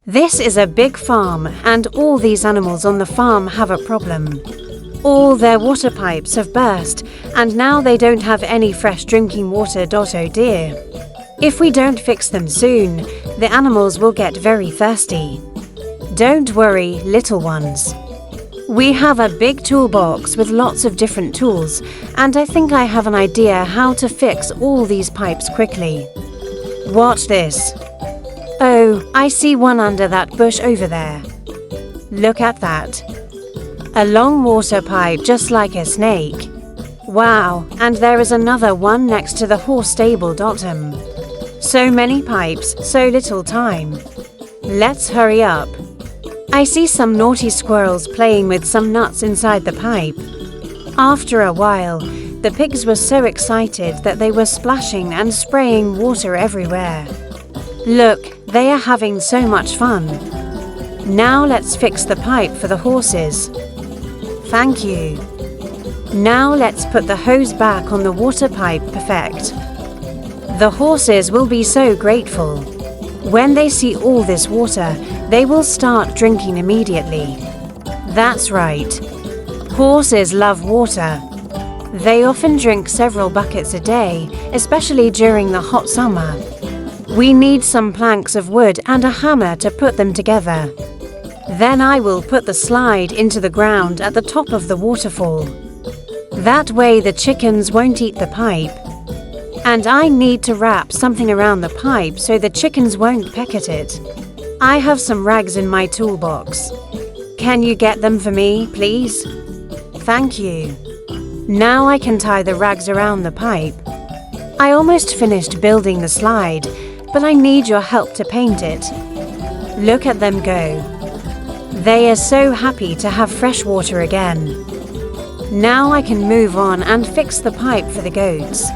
This is a big farm, and all these animals on the farm have a problem. All their water pipes have burst, and now they don't have any fresh drinking water. Oh dear. If we don't fix them soon, the animals will get very thirsty. Don't worry, little ones. We have a big toolbox with lots of different tools, and I think I have an idea how to fix all these pipes quickly. Watch this. Oh, I see one under that bush over there. Look at that. A long water pipe just like a snake. Wow, and there is another one next to the horse stable. So many pipes, so little time. Let's hurry up. I see some naughty squirrels playing with some nuts inside the pipe. After a while, the pigs were so excited that they were splashing and spraying water everywhere. Look, they are having so much fun. Now let's fix the pipe for the horses. Thank you. Now let's put the hose back on the water pipe. Perfect. The horses will be so grateful. When they see all this water, they will start drinking immediately. That's right. Horses love water. They often drink several buckets a day, especially during the hot summer. We need some planks of wood and a hammer to put them together. Then I will put the slide into the ground at the top of the waterfall. That way the chickens won't eat the pipe. And I need to wrap something around the pipe so the chickens won't peck at it. I have some rags in my toolbox. Can you get them for me, please? Thank you. Now I can tie the rags around the pipe. I almost finished building the slide, but I need your help to paint it. Look at them go. They are so happy to have fresh water again. Now I can move on and fix the pipe for the goats.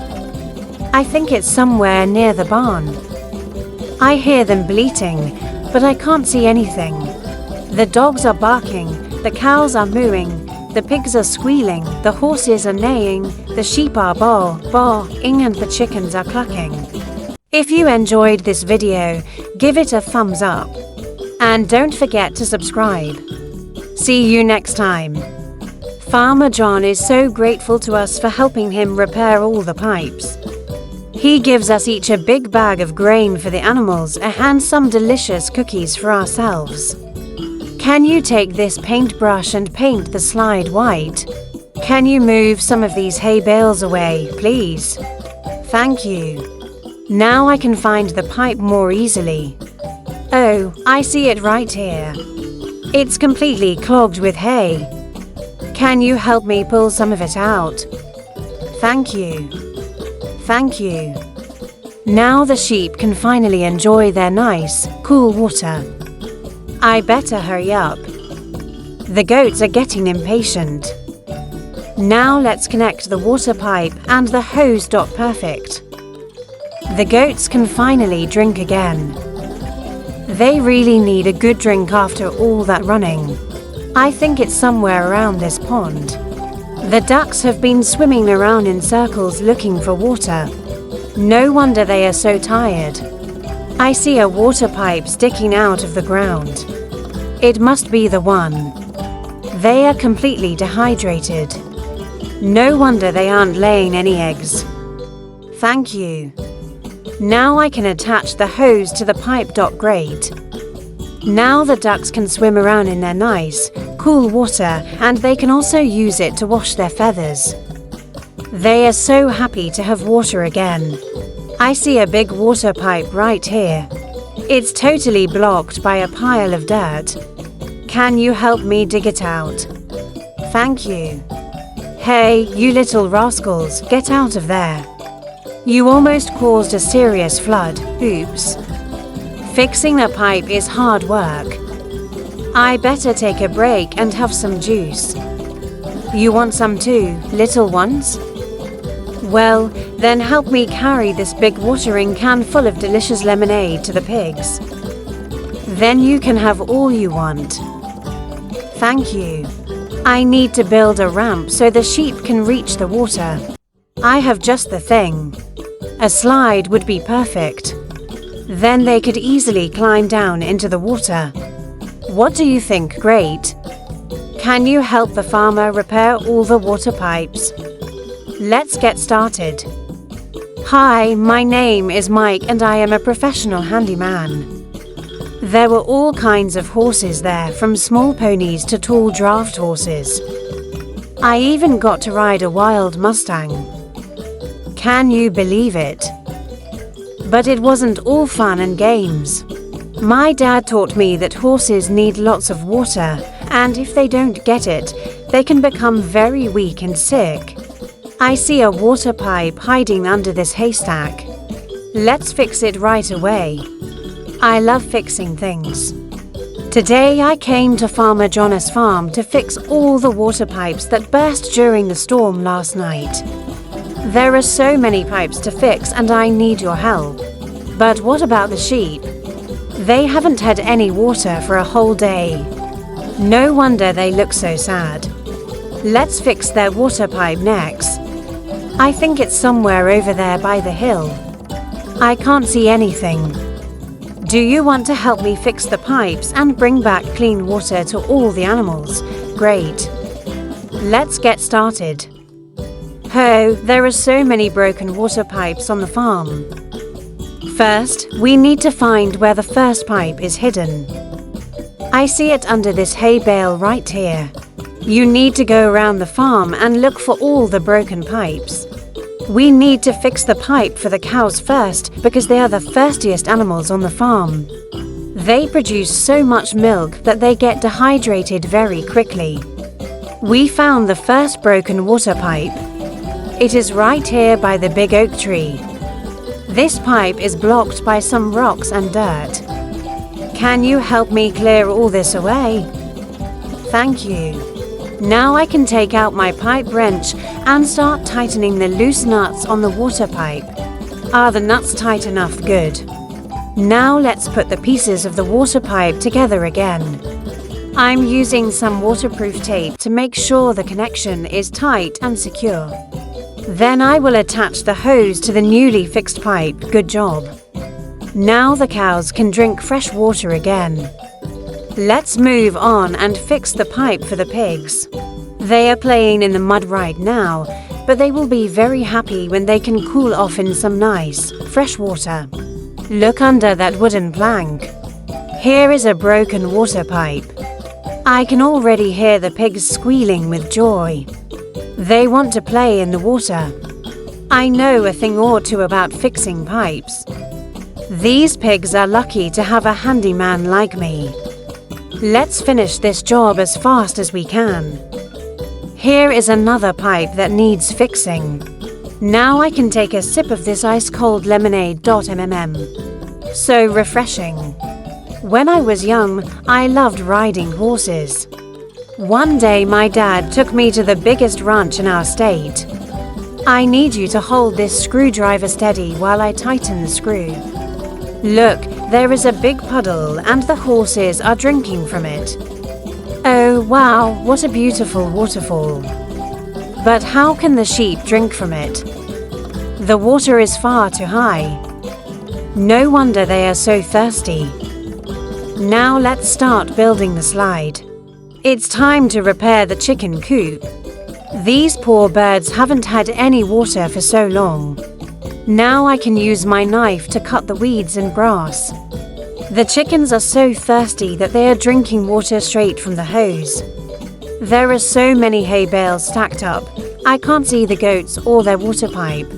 I think it's somewhere near the barn. I hear them bleating, but I can't see anything. The dogs are barking, the cows are mooing, the pigs are squealing, the horses are neighing, the sheep are baa-ing, and the chickens are clucking. If you enjoyed this video, give it a thumbs up. And don't forget to subscribe. See you next time. Farmer John is so grateful to us for helping him repair all the pipes. He gives us each a big bag of grain for the animals and some delicious cookies for ourselves. Can you take this paintbrush and paint the slide white? Can you move some of these hay bales away, please? Thank you. Now I can find the pipe more easily. Oh, I see it right here. It's completely clogged with hay. Can you help me pull some of it out? Thank you. Thank you. Now the sheep can finally enjoy their nice, cool water. I better hurry up. The goats are getting impatient. Now let's connect the water pipe and the hose. Perfect. The goats can finally drink again. They really need a good drink after all that running. I think it's somewhere around this pond. The ducks have been swimming around in circles looking for water. No wonder they are so tired. I see a water pipe sticking out of the ground. It must be the one. They are completely dehydrated. No wonder they aren't laying any eggs. Thank you. Now I can attach the hose to the pipe. Great. Now the ducks can swim around in their nice, cool water, and they can also use it to wash their feathers. They are so happy to have water again. I see a big water pipe right here. It's totally blocked by a pile of dirt. Can you help me dig it out? Thank you. Hey, you little rascals, get out of there. You almost caused a serious flood. Oops. Fixing a pipe is hard work. I better take a break and have some juice. You want some too, little ones? Well, then help me carry this big watering can full of delicious lemonade to the pigs. Then you can have all you want. Thank you. I need to build a ramp so the sheep can reach the water. I have just the thing. A slide would be perfect. Then they could easily climb down into the water. What do you think? Great. Can you help the farmer repair all the water pipes? Let's get started. Hi, my name is Mike and I am a professional handyman. There were all kinds of horses there, from small ponies to tall draft horses. I even got to ride a wild Mustang. Can you believe it? But it wasn't all fun and games. My dad taught me that horses need lots of water, and if they don't get it, they can become very weak and sick. I see a water pipe hiding under this haystack. Let's fix it right away. I love fixing things. Today I came to Farmer Jonas' farm to fix all the water pipes that burst during the storm last night. There are so many pipes to fix and I need your help. But what about the sheep? They haven't had any water for a whole day. No wonder they look so sad. Let's fix their water pipe next. I think it's somewhere over there by the hill. I can't see anything. Do you want to help me fix the pipes and bring back clean water to all the animals? Great. Let's get started. Oh, there are so many broken water pipes on the farm. First, we need to find where the first pipe is hidden. I see it under this hay bale right here. You need to go around the farm and look for all the broken pipes. We need to fix the pipe for the cows first because they are the thirstiest animals on the farm. They produce so much milk that they get dehydrated very quickly. We found the first broken water pipe. It is right here by the big oak tree. This pipe is blocked by some rocks and dirt. Can you help me clear all this away? Thank you. Now I can take out my pipe wrench and start tightening the loose nuts on the water pipe. Are the nuts tight enough? Good. Now let's put the pieces of the water pipe together again. I'm using some waterproof tape to make sure the connection is tight and secure. Then I will attach the hose to the newly fixed pipe. Good job. Now the cows can drink fresh water again. Let's move on and fix the pipe for the pigs. They are playing in the mud right now, but they will be very happy when they can cool off in some nice, fresh water. Look under that wooden plank. Here is a broken water pipe. I can already hear the pigs squealing with joy. They want to play in the water. I know a thing or two about fixing pipes. These pigs are lucky to have a handyman like me. Let's finish this job as fast as we can. Here is another pipe that needs fixing. Now I can take a sip of this ice-cold lemonade. So refreshing. When I was young, I loved riding horses. One day my dad took me to the biggest ranch in our state. I need you to hold this screwdriver steady while I tighten the screw. Look, there is a big puddle and the horses are drinking from it. Oh wow, what a beautiful waterfall. But how can the sheep drink from it? The water is far too high. No wonder they are so thirsty. Now let's start building the slide. It's time to repair the chicken coop. These poor birds haven't had any water for so long. Now I can use my knife to cut the weeds and grass. The chickens are so thirsty that they are drinking water straight from the hose. There are so many hay bales stacked up, I can't see the goats or their water pipe.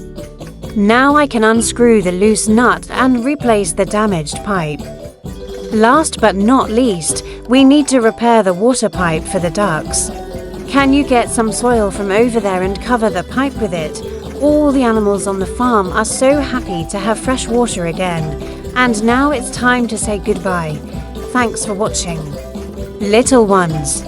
Now I can unscrew the loose nut and replace the damaged pipe. Last but not least, we need to repair the water pipe for the ducks. Can you get some soil from over there and cover the pipe with it? All the animals on the farm are so happy to have fresh water again. And now it's time to say goodbye. Thanks for watching. Little ones,